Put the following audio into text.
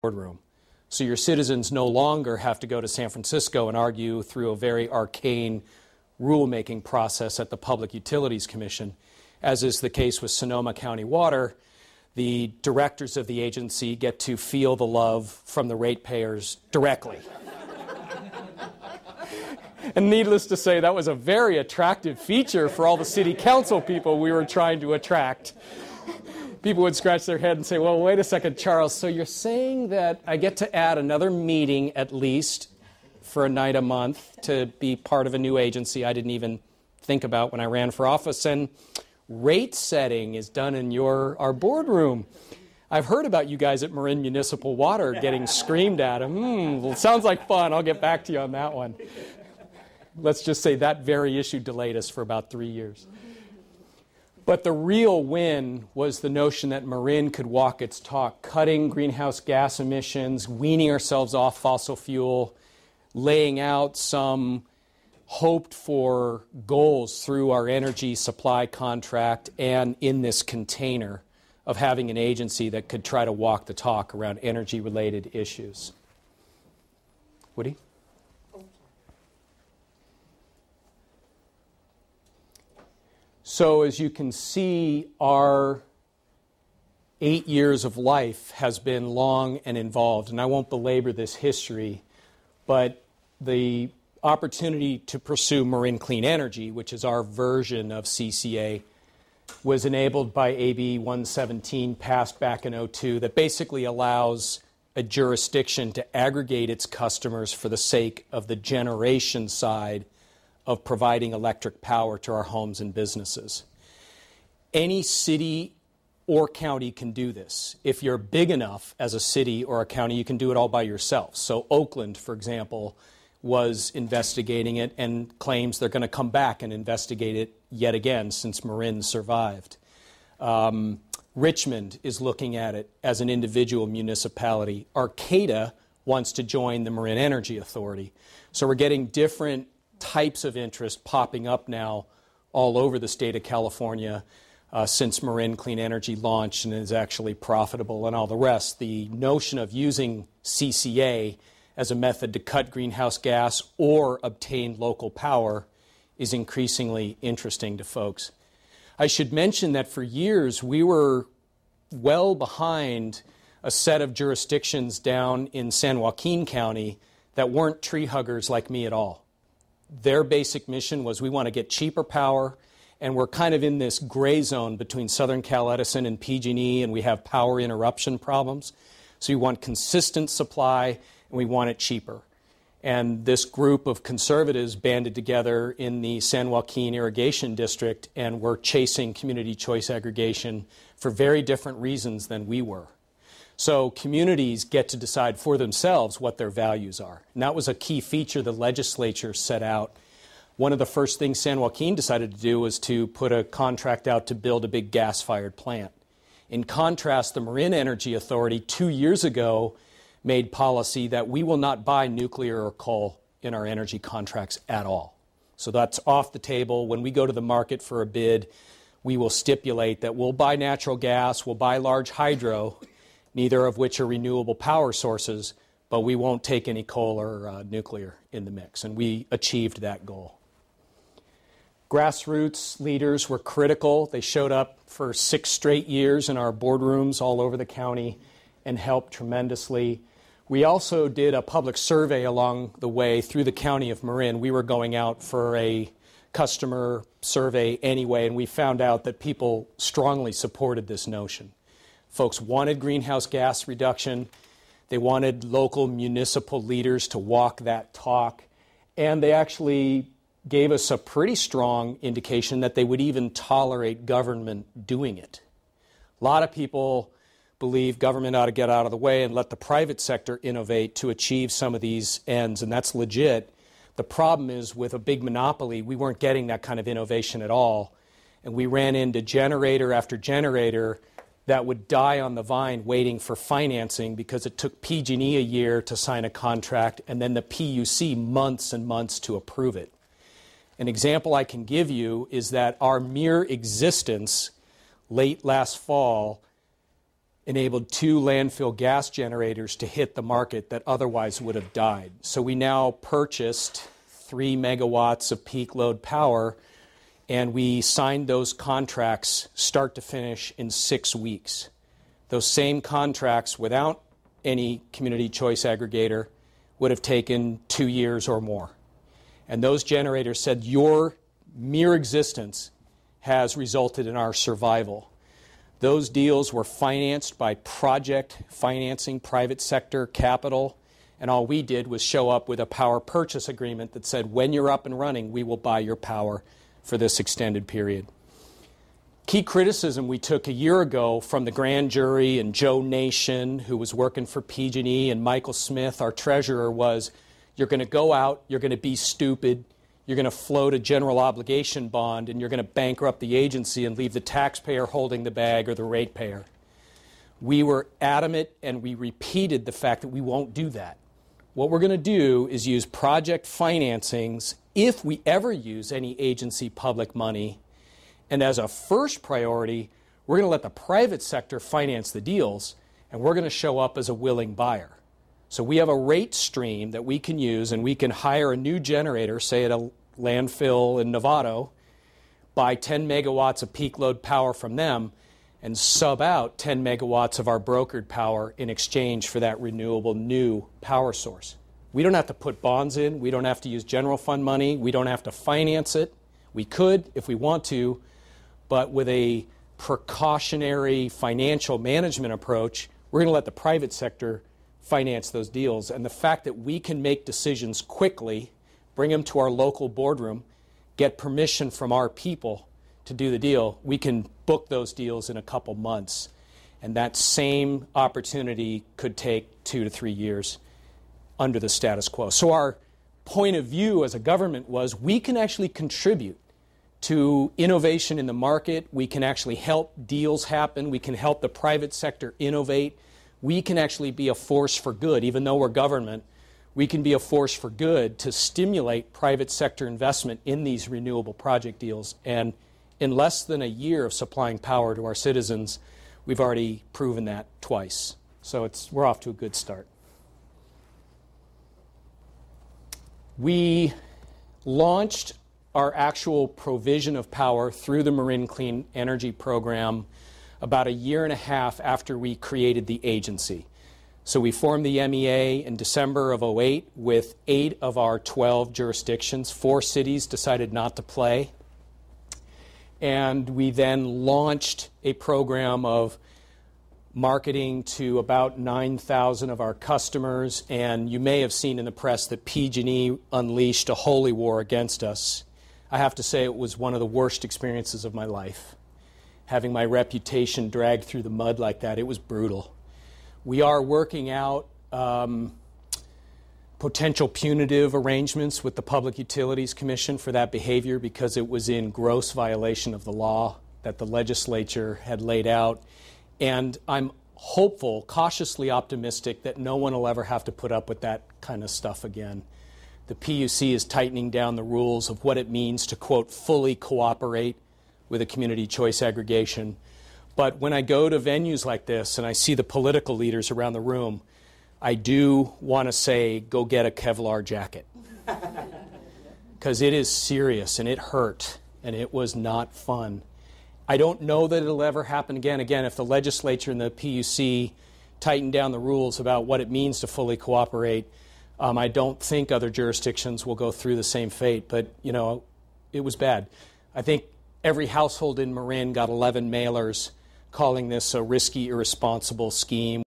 boardroom. So your citizens no longer have to go to San Francisco and argue through a very arcane rulemaking process at the Public Utilities Commission. As is the case with Sonoma County Water, the directors of the agency get to feel the love from the ratepayers directly. And needless to say, that was a very attractive feature for all the city council people we were trying to attract. People would scratch their head and say, well, wait a second, Charles, so you're saying that I get to add another meeting at least for a night a month to be part of a new agency I didn't even think about when I ran for office, and rate setting is done in our boardroom. I've heard about you guys at Marin Municipal Water getting screamed at. Well, it sounds like fun. I'll get back to you on that one. Let's just say that very issue delayed us for about 3 years. But the real win was the notion that Marin could walk its talk, cutting greenhouse gas emissions, weaning ourselves off fossil fuel, laying out some hoped-for goals through our energy supply contract and in this container of having an agency that could try to walk the talk around energy-related issues. Woody? So as you can see, our 8 years of life has been long and involved, and I won't belabor this history, but the opportunity to pursue Marin Clean Energy, which is our version of CCA, was enabled by AB 117, passed back in 2002, that basically allows a jurisdiction to aggregate its customers for the sake of the generation side of providing electric power to our homes and businesses. Any city or county can do this. If you're big enough as a city or a county, you can do it all by yourself. So Oakland, for example, was investigating it and claims they're going to come back and investigate it yet again since Marin survived. Richmond is looking at it as an individual municipality. Arcata wants to join the Marin Energy Authority. So we're getting different types of interest popping up now all over the state of California since Marin Clean Energy launched and is actually profitable and all the rest. The notion of using CCA as a method to cut greenhouse gas or obtain local power is increasingly interesting to folks. I should mention that for years we were well behind a set of jurisdictions down in San Joaquin County that weren't tree huggers like me at all. Their basic mission was we want to get cheaper power, and we're kind of in this gray zone between Southern Cal Edison and PG&E, and we have power interruption problems. So we want consistent supply, and we want it cheaper. And this group of conservatives banded together in the San Joaquin Irrigation District and were chasing community choice aggregation for very different reasons than we were. So communities get to decide for themselves what their values are. And that was a key feature the legislature set out. One of the first things San Joaquin decided to do was to put a contract out to build a big gas-fired plant. In contrast, the Marin Energy Authority 2 years ago made policy that we will not buy nuclear or coal in our energy contracts at all. So that's off the table. When we go to the market for a bid, we will stipulate that we'll buy natural gas, we'll buy large hydro, neither of which are renewable power sources, but we won't take any coal or nuclear in the mix. And we achieved that goal. Grassroots leaders were critical. They showed up for 6 straight years in our boardrooms all over the county and helped tremendously. We also did a public survey along the way through the county of Marin. We were going out for a customer survey anyway, and we found out that people strongly supported this notion. Folks wanted greenhouse gas reduction. They wanted local municipal leaders to walk that talk. And they actually gave us a pretty strong indication that they would even tolerate government doing it. A lot of people believe government ought to get out of the way and let the private sector innovate to achieve some of these ends, and that's legit. The problem is with a big monopoly, we weren't getting that kind of innovation at all. And we ran into generator after generator that would die on the vine waiting for financing because it took PG&E a year to sign a contract and then the PUC months and months to approve it. An example I can give you is that our mere existence late last fall enabled 2 landfill gas generators to hit the market that otherwise would have died. So we now purchased 3 megawatts of peak load power, and we signed those contracts start to finish in 6 weeks. Those same contracts without any community choice aggregator would have taken 2 years or more. And those generators said, your mere existence has resulted in our survival. Those deals were financed by project financing, private sector capital, and all we did was show up with a power purchase agreement that said, when you're up and running, we will buy your power for this extended period. Key criticism we took a year ago from the grand jury and Joe Nation, who was working for PG&E, and Michael Smith, our treasurer, was, you're going to go out, you're going to be stupid, you're going to float a general obligation bond, and you're going to bankrupt the agency and leave the taxpayer holding the bag or the ratepayer. We were adamant, and we repeated the fact that we won't do that. What we're going to do is use project financings if we ever use any agency public money. And as a first priority, we're going to let the private sector finance the deals, and we're going to show up as a willing buyer. So we have a rate stream that we can use, and we can hire a new generator, say at a landfill in Novato, buy 10 megawatts of peak load power from them, and sub out 10 megawatts of our brokered power in exchange for that renewable new power source. We don't have to put bonds in. We don't have to use general fund money. We don't have to finance it. We could if we want to, but with a precautionary financial management approach, we're going to let the private sector finance those deals. And the fact that we can make decisions quickly, bring them to our local boardroom, get permission from our people to do the deal, we can book those deals in a couple months. And that same opportunity could take 2 to 3 years under the status quo. So our point of view as a government was we can actually contribute to innovation in the market. We can actually help deals happen. We can help the private sector innovate. We can actually be a force for good. Even though we're government, we can be a force for good to stimulate private sector investment in these renewable project deals. And in less than a year of supplying power to our citizens, we've already proven that twice. So we're off to a good start. We launched our actual provision of power through the Marin Clean Energy Program about a year and a half after we created the agency. So we formed the MEA in December of 2008 with 8 of our 12 jurisdictions. 4 cities decided not to play. And we then launched a program of marketing to about 9,000 of our customers. And you may have seen in the press that PG&E unleashed a holy war against us. I have to say it was one of the worst experiences of my life. Having my reputation dragged through the mud like that, it was brutal. We are working out potential punitive arrangements with the Public Utilities Commission for that behavior because it was in gross violation of the law that the legislature had laid out. And I'm hopeful, cautiously optimistic, that no one will ever have to put up with that kind of stuff again. The PUC is tightening down the rules of what it means to, quote, fully cooperate with a community choice aggregation. But when I go to venues like this and I see the political leaders around the room, I do want to say, go get a Kevlar jacket. Because it is serious and it hurt and it was not fun. I don't know that it'll ever happen again. Again, if the legislature and the PUC tighten down the rules about what it means to fully cooperate, I don't think other jurisdictions will go through the same fate. But, you know, it was bad. I think every household in Marin got 11 mailers calling this a risky, irresponsible scheme.